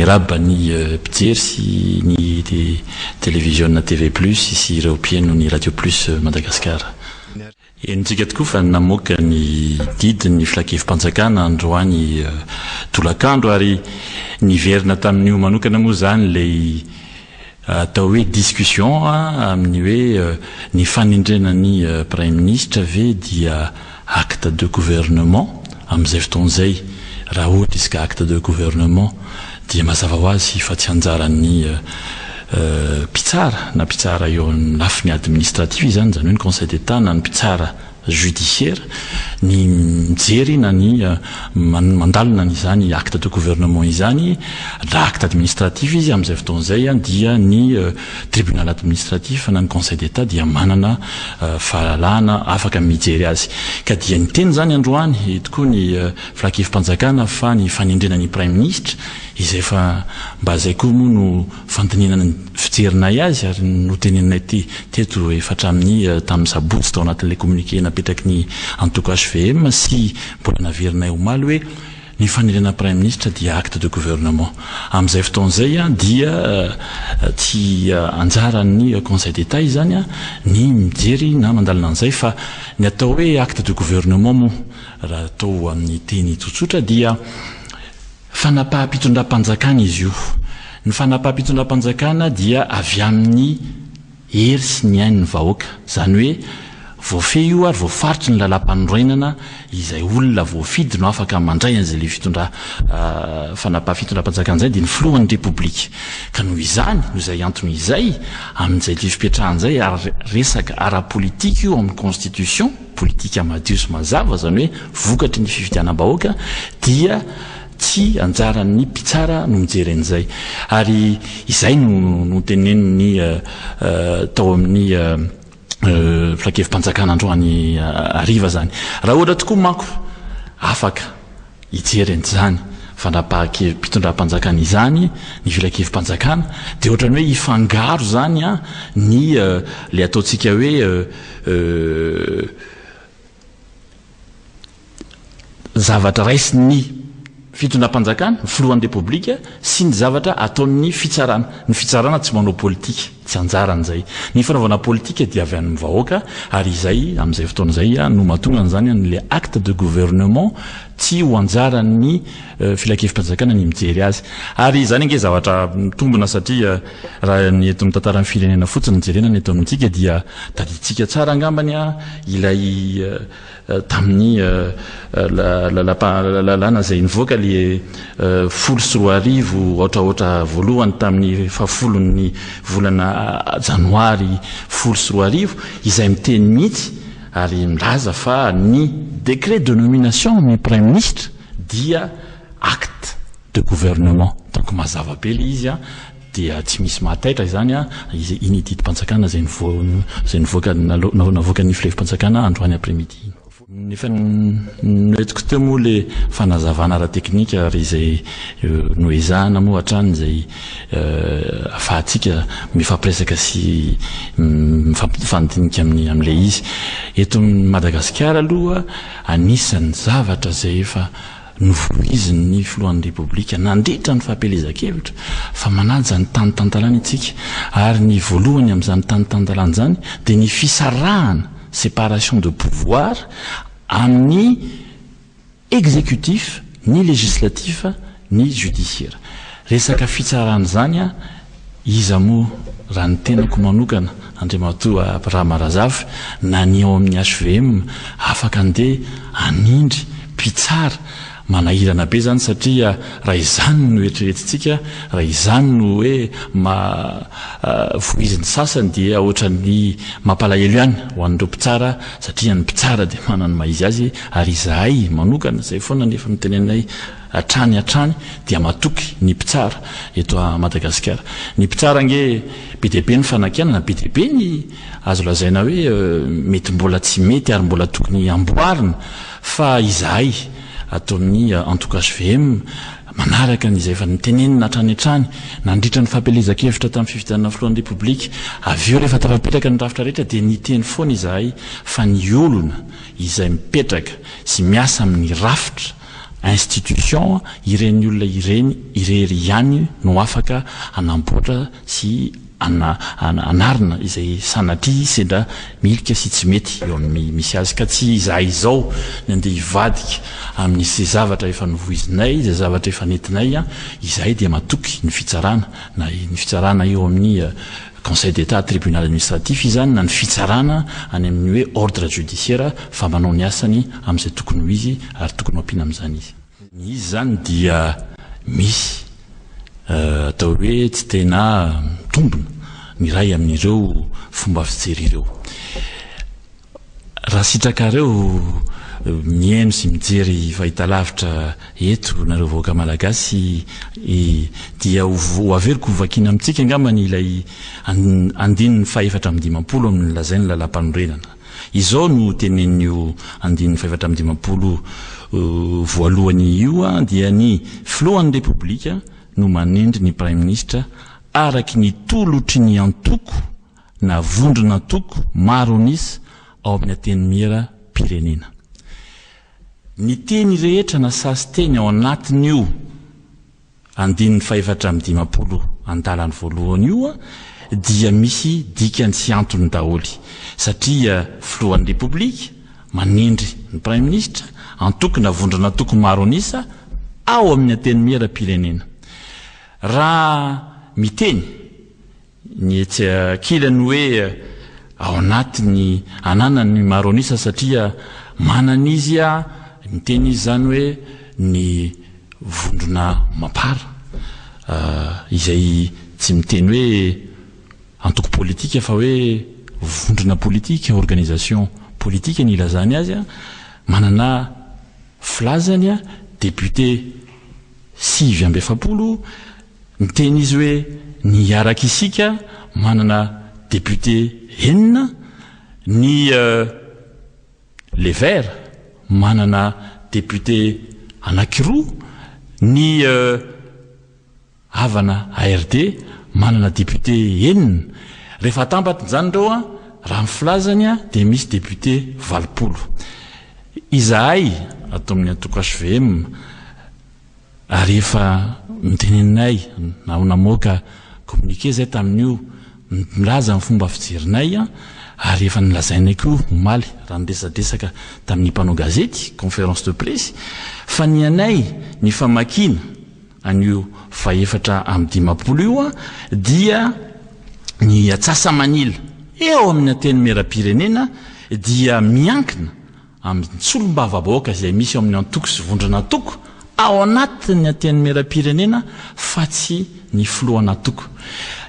miraba ny mpijery sy ny télévision TV plus sy ireo mpieno ny radio plus Madagasikara. Enitsika tokoa fa namoaka ny didy ny filakevim-panjakana androany tolakandro ary niverina tamin'io manokana moa zany lay atao hoe discussion amin'ny hoe ny fanendrena ny prime ministre ve dia acte de gouvernement amin'izay fotoan'izay raha ohatra izy ka acte de gouvernement dia mazava ho azy fa tsy anjaran'ny mpitsara na mpitsara eo amin'ny lafiny administrative izany zany hoe ny conseil d'état na ny mpitsara judiciaire ny mijery na ny mandalina n'izany acte de gouvernement izany na acte administratif izy amin'izay fotoan'izay dia ny tribunal administratif na ny conseil d'état dia manana fahalalana afaka mijery azy ka dia ny teny zany androany tokoa ny filakevim-panjakana fa ny fanendrena ny prime ministre izay fa mba zay koa moa no fantoninana ny fijerinay azy ary no teneninay teto efatra amin'ny tamin'ny sabotsy tao anatin'ilay communiqué napetraky ny antokage VM sy mbola naverinay omaly hoe ny fanendrena prime ministre dia acte de gouvernement amin'izay fotoan'izay dia tsy anjaran'ny conseil d'état izany ny mijery na mandalina an'izay fa ny atao hoe acte de gouvernement moa raha atao amin'ny teny tsotsotra dia fanapaha-pitondram-panjakana izy io ny fanapaha-pitondram-panjakana dia avy amin'ny hery sy ny ain'ny vahoaka zany hoe voafe io ary voafaritry ny lalam-panorenana izay olona voafidy no afaka mandray an'izay le fanapaha-fitondram-panjakana zay dia ny filohan'ny republika ka noho izany no izay antony izay amin'izay le fipetrahan'izay ary resaka ara-politika io amin'ny constitution politika madio sy mazava zany hoe vokatry ny fifidianam-bahoaka dia tsy anjaran'ny mpitsara no mijery an'izay ary izay no teneniny tao amin'ny filakevim-panjakana androany ariva zany raha ohatra tokoa manko afaka hijery an'izany fanapaha-pitondram-panjakana izany ny filakevim-panjakana dia ohatrany hoe hifangaro zany ny le ataontsika hoe zavatra raisy ny fitondram-panjakana filohan'ny republika sy ny zavatra ataon'ny fitsarana ny fitsarana tsy manao politika tsy anjaran'izay ny fanaovana politika dia avy amin'ny vahoaka ary izay amin'izay fotoan'izay no mahatonga an'izany n'le acte de gouvernement tsy ho anjaran'ny filakevim-panjakana ny mijery azy ary izany ange zavatra mitombona satria raha ny eto amin'ny tantaran'ny firenena fotsiny nijerena ny eto amintsika dia taditsika tsara angambany ilay tamin'ny lalàna zay nivoaka le 14 ohatraohatra voalohany tamin'ny fahafolon'ny volana janoary 14 izay miteny mihitsy ary milaza fa ny décret de nomination ny prime ministre dia acte de gouvernement donc mazava be le izy dia tsy misy mahataitra izany izy inididi-panjakana zay nivoaka navoaka ny filakevim-panjakana androany après-midi nefa noetiko teo moa le fanazavana ara-teknika ary izay noezahana moa hatrany zay afahantsika mifampiresaka sy mifandinika amin'le izy eto Madagasikara aloha anisan'ny zavatra zay efa novoiziny ny filohan'ny republika nandritra ny fahampelezan-kevitra fa manaja ny tany tantalana itsika ary ny voalohany amin'izany tany tantalana zany dia ny fisarahana séparation de pouvoir amin'ny exécutif ny législatif ny judiciaire resaka fitsarana zany iza moa raha ny tenako manokana andriamatoa raha marazafy na ny ao amin'ny HVM afaka andeha anindry mpitsara manahirana be zany satria raha izany no eritreretintsika raha izany no hoe voiziny sasany dia ohatran'ny mampalahelo ihany ho an'ireo mpitsara satria ny mpitsara dia manany maizy azy ary izahay manokana zay foana nefa mitenenay hatrany dia matoky ny mpitsara eto a Madagasikara ny mpitsara nge be dia be ny fanakianana be dia be ny azo lazaina hoe mety mbola tsy mety ary mbola tokony amboarina fa izahay ataon'ny antokage VM manaraka n'izay efa nitenenina hatrany hatrany nandritra ny fampelezakevitra tamin'ny fifidianana filohan'ny repoblika avy eo rehefa tafapetraka ny rafitra rehetra dia niteny foana izahay fa ny olona izay mipetraka sy miasa amin'ny rafitra institution ireny olona ireny irery ihany no afaka anamboatra sy anarina izay sanatria sendra milika sy tsy mety eo amin'ny misy azy ka tsy izahay izao ny andeha hivadika amin'izay zavatra efa novoizinay izay zavatra efa nentinay izahay dia matoky ny fitsarana na ny fitsarana eo amin'ny conseil d'état tribunal administratif izany na ny fitsarana any amin'ny hoe ordre judiciaire fa manao ny asany amin'izay tokony ho izy ary tokony ho ampiana amin'izany izy. Ny izy zany dia misy atao hoe tsy tena mitombona ny ray amin'ireo fomba fijery ireo. Raha sitrakareo mihaino sy mijery fahitalavitra eto nareo vahoaka malagasy dia ho averiko vakiana amintsika angambany ilay andininy faefatra amin'ny dimampolo amin'ny lazainy lalam-panorenana. Izao no tenen'io andininy faefatra amin'ny dimampolo voalohany io dia ny filohan'ny repoblika no manendry ny prime ministre araky ny tolotry ny antoko na vondrona antoko maro anisy ao amin'ny ateny mihera pirenena. Ny teny rehetra na sasy teny ao anatin'io andininy faefatra amin'ny dimampolo an-dalany voalohany io dia misy dikany sy antony daholy satria filohan'ny repoblika manendry ny prime ministre antoko na vondrona antoko maro anisa ao amin'ny ateny mihera pirenena. Raha miteny ny etsy akilany hoe ao anatiny ananany maro anisa satria manan'izy miteny izy zany hoe ny vondrona mapara izay tsy miteny hoe antoko politika fa hoe vondrona politika organisation politika ny ilazany azy manana filazany député 6 miteny izy hoe ny araka isika manana député 9 ny les verts manana député anankiroa ny havana ARD manana député 9 rehefa tambatry zany reo raha mifilazany dia misy député 20 izahay atao amin'ny antoko HVM ary efa miteneninay na ho namoaka communiqué zay tamin'io milaza ny fomba fijerinay ary efa nilazainay koa omaly raha niresadresaka tamin'ny mpanao gazety conférence de presse fa ny anay ny famakina an'io faefatra amin'ny dimampolo io dia ny atsasa manila eo amin'ny ateny mera-pirenena dia miankina amin'ny tsolom-bava-baoaka izay misy eo amin'ny antoko sy vondrona antoko ao anatin'ny ateny mera-pirenena fa tsy ny filohana antoko.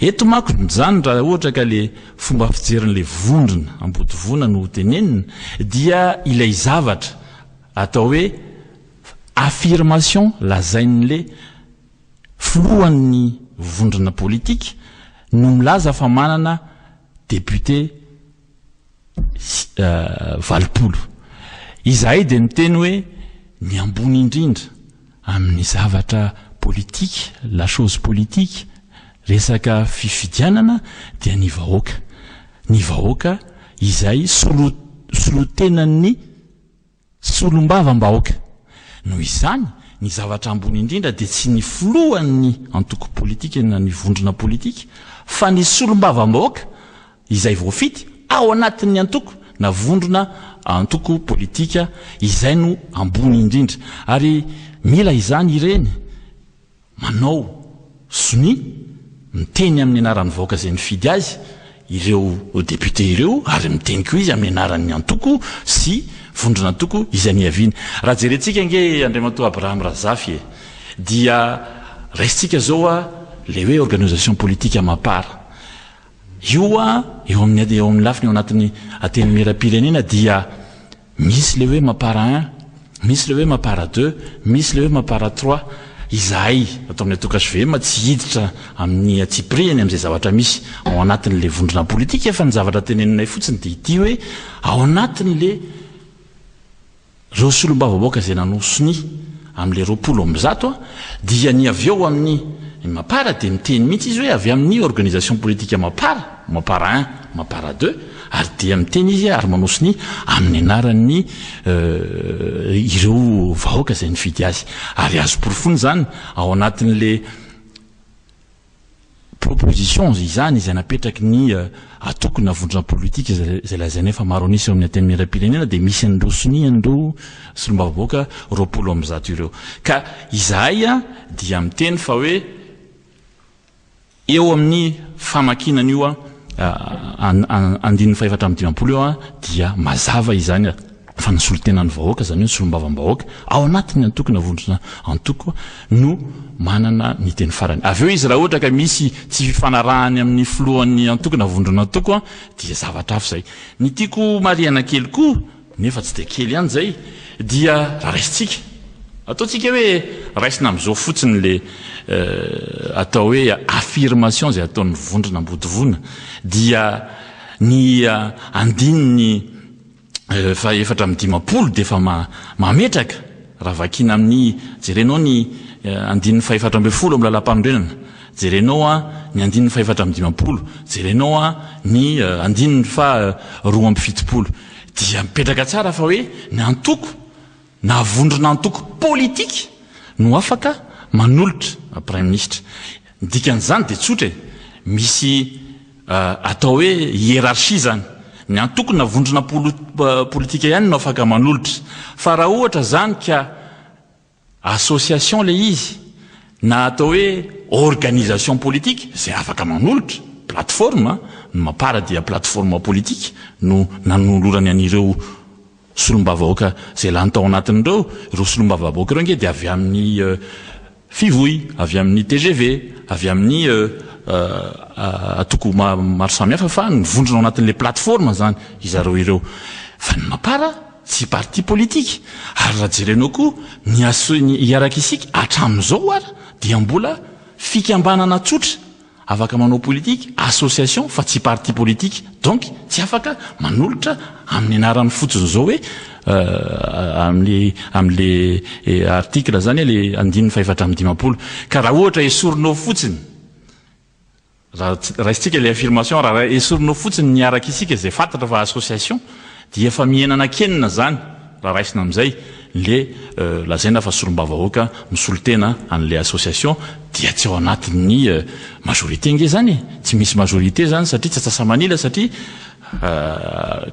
Eto manko zany raha ohatra ka le fomba fijerin'le vondrona ambodivona no tenenina dia ilay zavatra atao hoe affirmation lazain'le filohan'ny vondrona politika no milaza fa manana député 20 izahay dia miteny hoe ny ambony indrindra amin'ny zavatra politika la chose politique resaka fifidianana dia ny vahoaka izay solotenan'ny solombavam-bahoaka noho izany ny zavatra ambony indrindra dia tsy ny filohan'ny antoko politika na ny vondrona politika fa ny solombavam-bahoaka izay voafity ao anatin'ny antoko na vondrona antoko politika izay no ambony indrindra ary mila izany ireny manao soni miteny amin'ny anaran'ny vahoaka izay nifidy azy ireo député ireo ary miteny koa izy amin'ny anaran'ny antoko sy vondrona antoko izay niaviana. Raha jerentsika nge Andriamatoa Abraham Razafy dia raisitsika zao le hoe organisation politique mapara io eo amin'ny lafiny eo anatin'ny ateny mera-pirenena dia misy le hoe mapara 1 misy le hoe mapara 2 misy le hoe mapara 3 izahay atao amin'ny atoko HVM tsy hiditra amin'ny atsipriany amin'izay zavatra misy ao anatin'le vondrona politika efa ny zavatra teneninay fotsiny dia ity hoe ao anatin'le reo solom-bava-baoaka izay nanao soni am'le 20 dia ny avy eo amin'ny Mapara de miteny mihitsy izy hoe avy amin'ny organisation politique Mapara 1, Mapara 2 ary dia miteny izy ary manosony amin'ny anaran'ny ireo vahoaka izay nifidy azy ary azo porofony zany ao anatin'le proposition izany izay napetraky ny atoko na vondrona politika izay lazaina fa maro anisy amin'ny teny miram-pirenena de misy an'ireo sonia an'ireo solombavavoaka 20 ireo ka izahay dia miteny fa hoe eo amin'ny famakinana io andininy 450 eo dia mazava izany fa nisolotenan'ny vahoaka zany hoe solombavam-bahoaka ao anatin'ny antoko na vondrona antoko no manana ny teny farany avy eo izy raha ohatra ka misy tsy fifanarahany amin'ny filohan'ny antoko na vondrona antoko dia zavatra hafa zay ny tiako mariana kely koa nefa tsy de kely ihany zay dia raha raisitsika ataotsika hoe raisina am'izao fotsiny le atao hoe affirmation zay ataon'ny vondrona ambodivona dia ny andininy fa 450 de fa mametraka raha vakina amin'ny jerenao ny andininy 450 amin'ny lalam-panorenana jerenao ny andininy 450 jerenao ny andininy fa 270 dia mipetraka tsara fa hoe ny antoko na vondrona antoko politika no afaka manolotra prime ministre dikan'izany de tsotra misy atao hoe hiérarchie zany ny antoko na vondrona politika ihany no afaka manolotra fa raha ohatra zany ka association le izy na atao hoe organisation politique zay afaka manolotra plateforme no Mapara dia plateforme politique no nanolorany anireo solombavavoaka zay lany tao anatin'ireo ireo solombavavoaka ireo nge dia avy amin'ny fivoy avy amin'ny TGV avy amin'ny atoko maro samihafa fa ny vondrona ao anatin'le plateforme zany izareo ireo fa ny Mapara tsy parti politique ary raha jerenao koa ny hiaraka isika hatramin'izao ary dia mbola fikambanana tsotra afaka manao politique association fa tsy parti politique donc tsy afaka manolotra amin'ny anaran'ny fotsiny zao hoe am'le article zany le andininy 450 ka raha ohatra esorinao fotsiny raha raisitsika le affirmation raha esorinao fotsiny niaraka isika zay fantatra fa association dia efa mienana kenina zany raha raisina am'izay le lazaina fa solombavavoaka misolotena an'le association dia tsy ao anatin'ny majorité nge zany tsy misy majorité zany satria tsy atsasamanila satria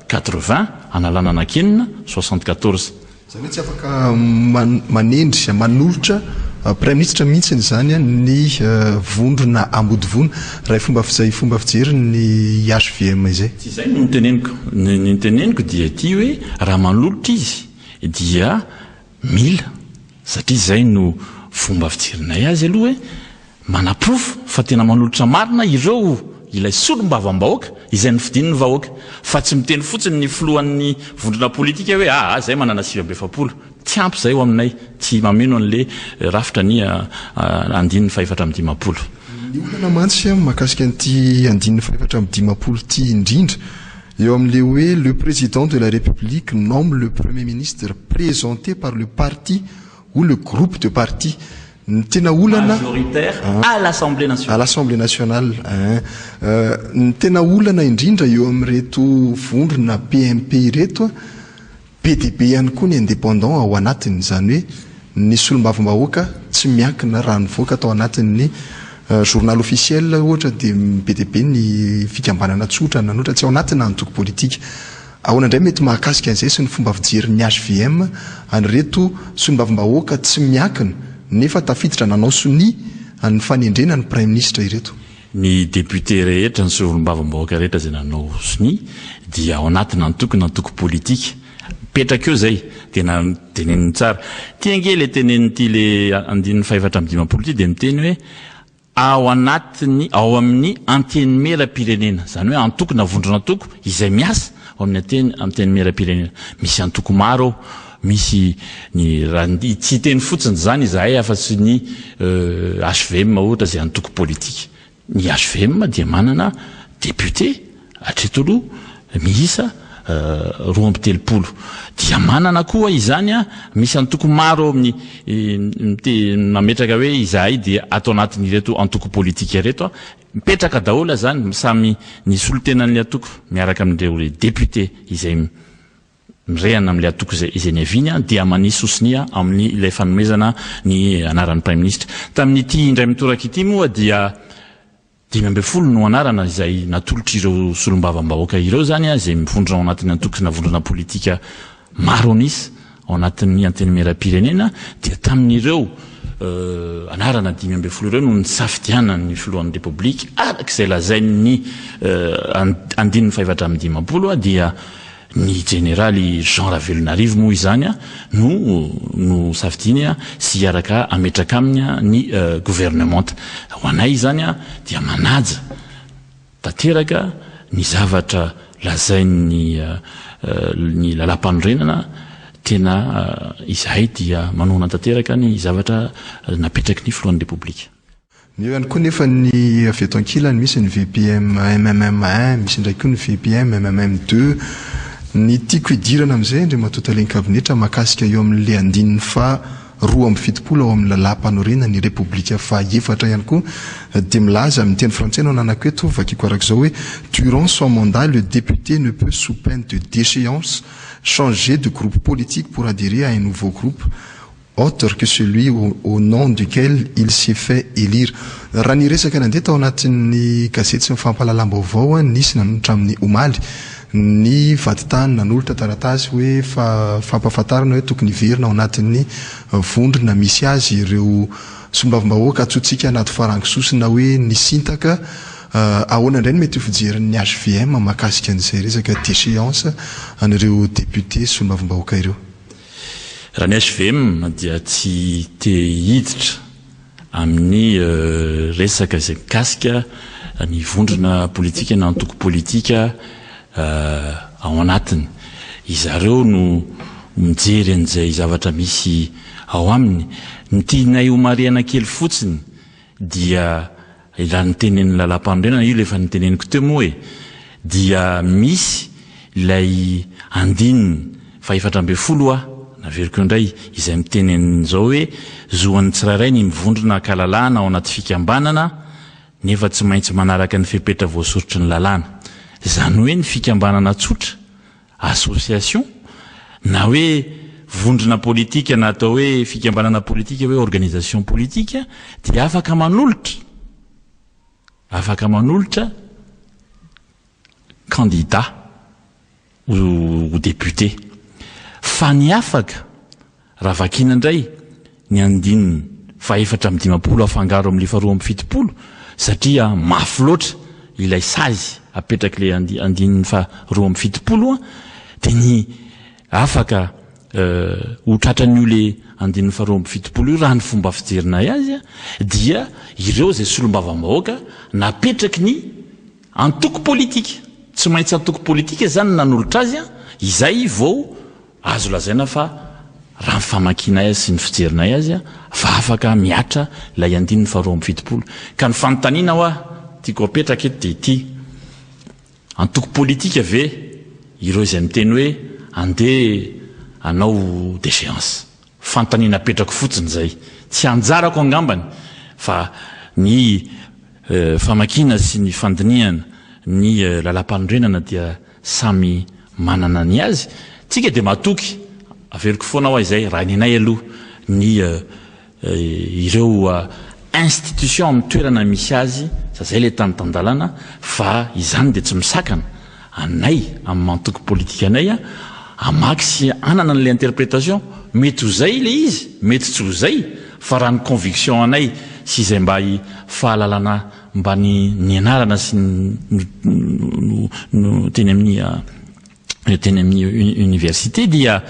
80 analana anakenina 74 zany hoe tsy afaka manendry manolotra prime ministre mihitsiny zany ny vondrona ambodivona raha fomba fijery ny HVM izay tsy zay no niteneniko dia ty hoe raha manolotra izy dia mila satria zay no fomba fijerinay azy aloha hoe manaprofo fa tena manolotra marina ireo ilay solombavambahoaka izay ny fidininy vahoaka fa tsy miteny fotsiny ny filohan'ny vondrona politika hoe zay manana 770 tsy ampy zay eo aminay tsy mameno an'le rafitra ny andininy 450 ny olana mantsy mahakasika an'ity andininy 450 ty indrindra eo amin'le hoe le président de la République nomme le premier ministre présenté par le parti ou le groupe de parti ny tena olana majoritaire à l'Assemblée nationale ny tena olana indrindra eo amin'reto vondrona PMP reto PDB ihany koa ny indépendant ao anatiny zany hoe ny solombavambahoaka tsy miankina raha nivoaka atao anatin'ny journal officiel ohatra de PDB ny fikambanana tsotra nanotra tsy ao anatina antoko politika ahoana indray mety mahakasika an'izay sy ny fomba fijery ny HVM anyreto solombavambahoaka tsy miankina nefa tafiditra nanao soni ny fanendrena ny prime ministre ireto ny député rehetra ny solombavambahoaka rehetra zay nanao soni dia ao anatina antoko politika petraka eo zay tena teneniny tsara tiange le tenenyty le andininy 450 ty de miteny hoe ao amin'ny anteny mera-pirenena zany hoe antoko na vondrona antoko izay miasa ao amin'ny anteny mera-pirenena misy antoko maro misy ny tsy teny fotsiny zany izahay afa-tsy ny HVM ohatra zay antoko politika ny HVM dia manana député hatretolo miisa 2030 dia manana koa izany misy antoko maro amin'ny nametraka hoe izahay dia atao anatin'ireto antoko politika reto mipetraka daholo zany samy ny solotenan'le atoko miaraka amin'ireo député izay mirehana amin'le atoko izay niaviny dia manisy sosiny amin'ny ilay fanomezana ny anaran'ny prime ministre tamin'ity indray mitoraka ity moa dia 10 no anarana izay natolotra ireo solombavam-bahoaka ireo zany izay mivondrona ao anatin'ny antokona vondrona politika maro anisy ao anatin'ny antenimera-pirenena dia tamin'ireo anarana 10 ireo no nisafidiana ny filohan'ny repoblika arak'izay lazain'ny andininy 750 dia ny généraly Jean Ravelonarivo moa izany no safidiny sy araka ametraka aminy ny gouvernement ho anay izany dia manaja tanteraka ny zavatra lazain'ny ny lalam-panorenana tena izahay dia manona tanteraka ny zavatra napetraky ny filohan'ny repoblika. Ny ihany koa nefa ny avy eto ankilany misy ny VPM MMM1 misy ndraiky koa ny VPM MMM2 ny tiako idirana amin'izay ndre matotaleny kabinetra makasika eo amin'le andininy fa 2.70 ao amin'ny lalam-panorenana ny repoblika fa efatra ihany koa dia milaza amin'ny teny frantsay no nanako eto vakiko arak'izao hoe durant son mandat le député ne peut sous peine de déchéance changer de groupe politique pour adhérer à un nouveau groupe autre que celui au nom duquel il s'est fait élire. Raha ny resaka nandeha tao anatin'ny gazety sy mifampahalalam-baovao nisy nanolotra amin'ny omaly ny vatitany nanolotra taratasy hoe fampafantarana hoe tokony verina ao anatin'ny vondrona misy azy ireo sombavim-bahoaka atsotsika anaty farangisosina hoe nisintaka ahoana indray ny mety fijeran'ny HVM makasika an'izay resaka déchéance an'ireo député sombavim-bahoaka ireo. Raha ny HVM dia tsy te hiditra amin'ny resaka izay mikasika ny vondrona politika na antoko politika ao anatiny izareo no mijery an'izay zavatra misy ao aminy ny tianay homariana kely fotsiny dia ila nytenen'ny lalam-panorenana io lefa nyteneniko teo moa hoe dia misy ilay andininy 750 naveriko indray izay mitenen'izao hoe zoan'ny tsirairay ny mivondrona kalalana ao anaty fikambanana nefa tsy maintsy manaraka ny fepetra voasorotry ny lalàna zany hoe ny fikambanana tsotra association na hoe vondrona politika na atao hoe fikambanana politika hoe organisation politika dia afaka manolotra candidat ou député fa ny afaka raha vakina indray ny andininy 750 afangaro amin'ny 270 satria mafy loatra ilay sazy apetraky le andininy 270 dia ny afaka ho tratran'io le andininy 270 io raha ny fomba fijerinay azy dia ireo zay solombavam-bahoaka napetraky ny antoko politika tsy maintsy antoko politika zany nanolotra azy izay vao azo lazaina fa raha nyfamakinay azy sy ny fijerinay azy fa afaka miatra lay andininy 270 ka ny fanontaniana hoa tiako apetraka eto dia ity antoko politika ve ireo izay miteny hoe andeha anao déchéance fanontaniana apetrako fotsiny zay tsy anjarako angambany fa ny famakina sy ny fandiniana ny lalam-panorenana dia samy manana ny azy tsika dia matoky averiko foana hoa izay raha ninay aloha ny ireo institution amin'ny toerana misy azy zay le tanytandalana fa izany dia tsy misakana anay amin'ny mantoko politika anay amaky sy anana n'le interprétation mety ho zay le izy mety tsy ho zay fa raha ny conviction anay sy izay mba fahalalana mba ny anarana sy teny amin'ny université dia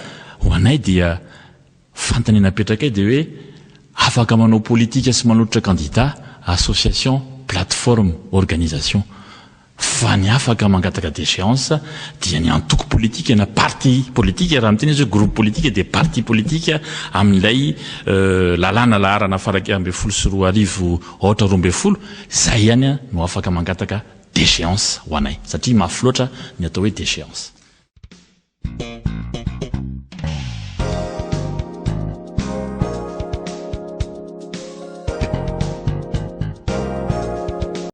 ho anay dia fantaniana apetrakay dia hoe afaka manao politika sy manolotra candidat association plateforme organisation fa ny afaka mangataka déchéance dia ny antoko politika na parti politika raha miteny izy hoe groupe politika dia parti politika amin'ilay lalàna laharana faraky 12 ohatra 12 zay ihany no afaka mangataka déchéance ho anay satria mafy loatra ny atao hoe déchéance.